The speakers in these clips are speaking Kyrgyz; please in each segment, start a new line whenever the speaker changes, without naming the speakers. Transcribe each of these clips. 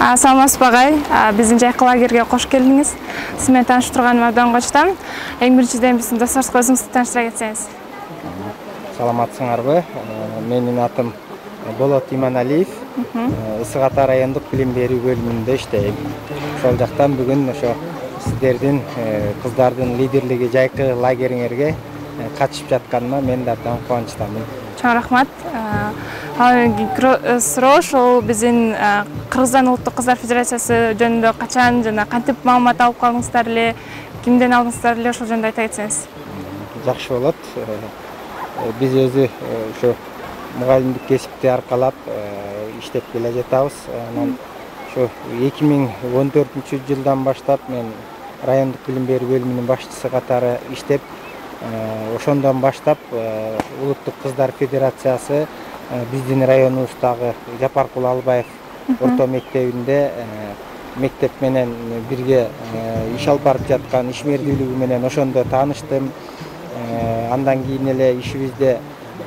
Саламатсызбы агай, биздин жайкы лагерге кош келдиңиз. Сиз менен тааныштырганыма абдан кубанычтамын. Эң биринчиден биздин досторубузга өзүңүздү тааныштыра кетсеңиз.
Саламатсыңарбы? Менин атым Болот Иманалиев. Ысык Ата райондук билим берүү бөлүмүндө иштейм. Ошол жактан бүгүн ошо сиздердин кыздардын лидерлиги жайкы лагериңерге катышып жатканыма мен да абдан кубанычтамын.
Чоң рахмат. Суроо ошол биздин Кыргызстан улуттук кыздар федерациясы жөнүндө качан жана кантип маалымат алып калдыңыздар эле, кимден алдыңыздар эле, ошол жөнүндө айта кетсеңиз.
Жакшы болот. Биз өзү ошо мугалимдик кесипти аркалап иштеп келе жатабыз. Анан ошо 2014-жылдан баштап мен райондук билим берүү бөлүмүнүн башчысы катары иштеп, ошондон баштап улуттук кыздар федерациясы биздин районубуздагы Жапаркул Албаев орто мектебинде мектеп менен бирге иш алып барып жаткан ишмердүүлүгү менен ошондо тааныштым. Андан кийин эле ишибизде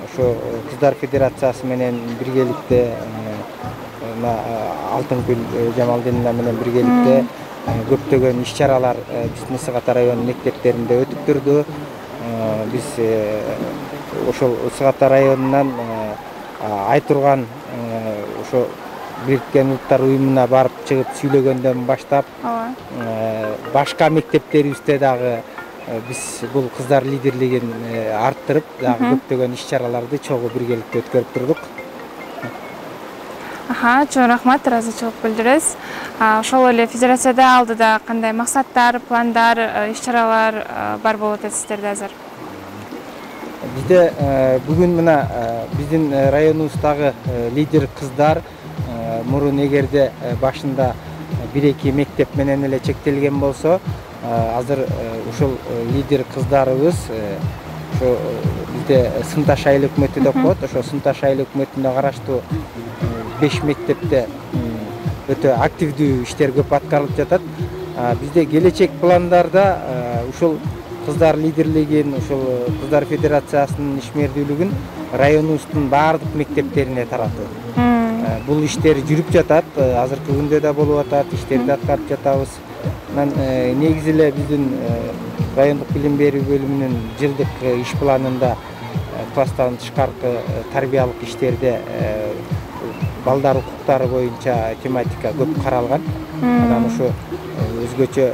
ошо кыздар федерациясы менен биргеликте Алтынгүл Жамалдиновна менен биргеликте көптөгөн иш-чаралар биздин Ысык Ата районунун мектептеринде өтүп турду. Биз ошол Ысык Ата районунан Айтурган ошо Бириккен Улуттар уюмуна барып чыгып сүйлөгөндөн баштап башка мектептерибизде дагы биз бул кыздар лидерлигин арттырып, дагы көптөгөн иш-чараларды чогуу биргеликте өткөрүп турдук.
Чоң рахмат, ыраазычылык билдиресиз. Ошол эле федерацияда алдыда кандай максаттар, пландар, иш-чаралар бар болот сиздерде азыр?
Бизде бүгүн мына биздин районубуздагы лидер кыздар мурун эгерде башында 1-2 мектеп менен эле чектелген болсо, азыр ушул лидер кыздарыбыз ошо бизде Сымташ айыл өкмөтү деп коет. Ошо Сымташ айыл өкмөтүнө караштуу 5 мектепте өтө активдүү иштер көп аткарылып жатат. Бизде келечек пландарда ушул кыздар лидерлигин, ушул кыздар федерациясынын ишмердүүлүгүн районубуздун баардык мектептерине таратуу. Бул иштер жүрүп жатат, азыркы күндө да болуп атат, иштерди аткарып жатабыз. Анан негизи эле биздин райондук билим берүү бөлүмүнүн жылдык иш планында класстан тышкаркы тарбиялык иштерде балдар укуктары боюнча тематика көп каралган. Анан ошо өзгөчө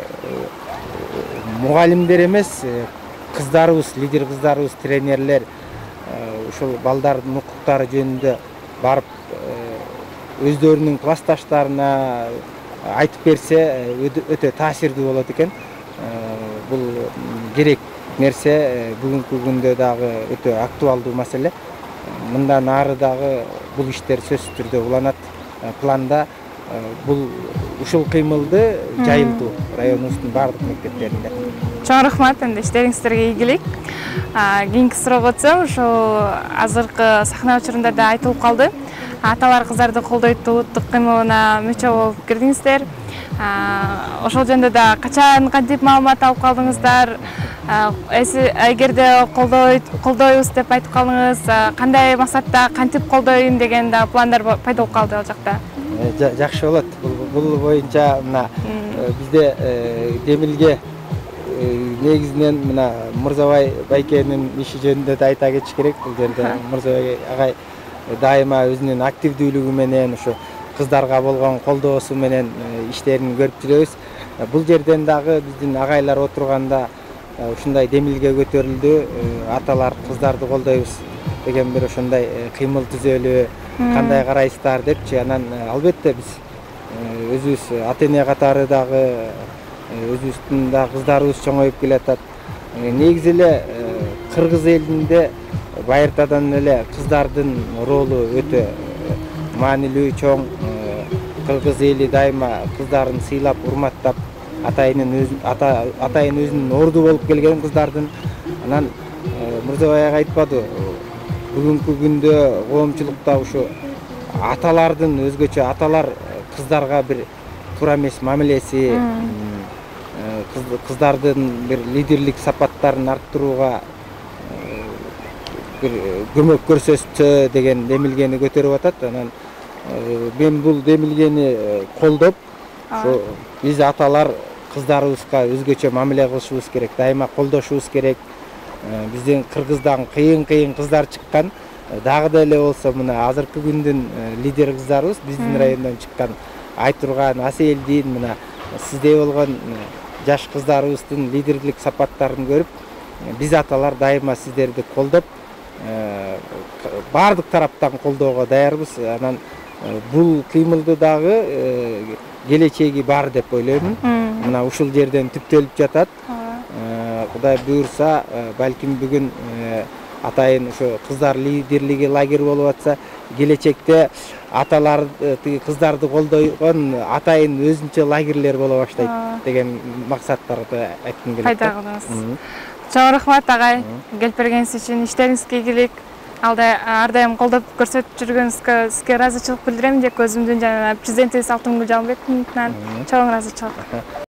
мугалимдер эмес, кыздарыбыз, лидер кыздарыбыз, тренерлер ушул балдардын укуктары жөнүндө барып өздөрүнүн классташтарына айтып берсе өтө таасирдүү болот экен. Бул керек нерсе, бүгүнкү күндө дагы өтө актуалдуу маселе. Мындан ары дагы бул иштер сөзсүз түрдө уланат. Планда бул ушул кыймылды жайылтуу районубуздун баардык мектептеринде.
Чоң рахмат, энди иштериңиздерге ийгилик. Кийинки суроо болсо, ошол азыркы сахна учурунда айтылып калды. Аталар кыздарды колдойт улуттук кыймылына мүчө болуп кирдиңиздер. Ошол жөнүндө да качан, кантип маалымат алып калдыңыздар? Эгерде колдойбуз деп айтып калдыңыз, кандай максатта, кантип колдойм деген да пландар пайда болуп калды ал жакта?
Жакшы болот. Бул боюнча мына бизде Демилге негизинен мына Мырзабай байкенин иши жөнүндө да айта кетиш керек. Бул жерде Мырзабай агай дайыма өзүнүн активдүүлүгү менен, ошо кыздарга болгон колдоосу менен иштерин көрүп жүрөбүз. Бул жерден дагы биздин агайлар отурганда ушундай Демилге көтөрүлдү, аталар кыздарды колдойбуз деген бир ошондой кыймыл түзөлү, кандай карайсыздар депчи. Анан албетте биз өзүбүз ата-эне катары дагы өзүбүздүн да кыздарыбыз чоңоюп келатат. Негизи эле кыргыз элинде байыртадан эле кыздардын ролу өтө маанилүү, чоң. Кыргыз эли дайыма кыздарын сыйлап, урматтап, атайын өзүнүн орду болуп келген кыздардын. Анан Мырзабай ага айтпады, бүгүнкү күндө коомчулукта ушу аталардын өзгөчө, аталар кыздарга бир туура эмес мамилеси, кыздардын бир лидерлик сапаттарын арттырууга бир көмөк көрсөтсө деген Демилгени көтөрүп атат. Анан мен бул демилгени колдоп, ошо биз аталар кыздарыбызга өзгөчө мамиле кылышыбыз керек, дайыма колдошубуз керек. Биздин Кыргыздан кыйын кыздар чыккан, дагы деле болсо мына азыркы күндүн лидер кыздарыбыз биздин райондон чыккан Айтурган, Аселдин, мына сиздей болгон жаш кыздарыбыздын лидерлик сапаттарын көрүп, биз аталар дайыма сиздерди колдоп, бардык тараптан колдоого даярбыз. Анан бул кыймылды дагы келечеги бар деп ойлоймун. Мына ушул жерден түптөлүп жатат. Кудай буйрса, балким бүгүн атайын ошо кыздар лидерлиги лагерь болуп атса, келечекте аталар кыздарды колдойгон атайын өзүнчө лагерлер боло баштайт деген максаттарды айткым келет.
Пайда кылыңыз. Чоң рахмат агай, келип бергениңиз үчүн. Иштериңизге ийгилик. Ар дайым колдоп көрсөтүп жүргөнүңүзгө сизге ыраазычылык билдирем деп өзүмдүн жана президентибиз Алтынгүл Жаалбековдун атынан чоң ыраазычылык.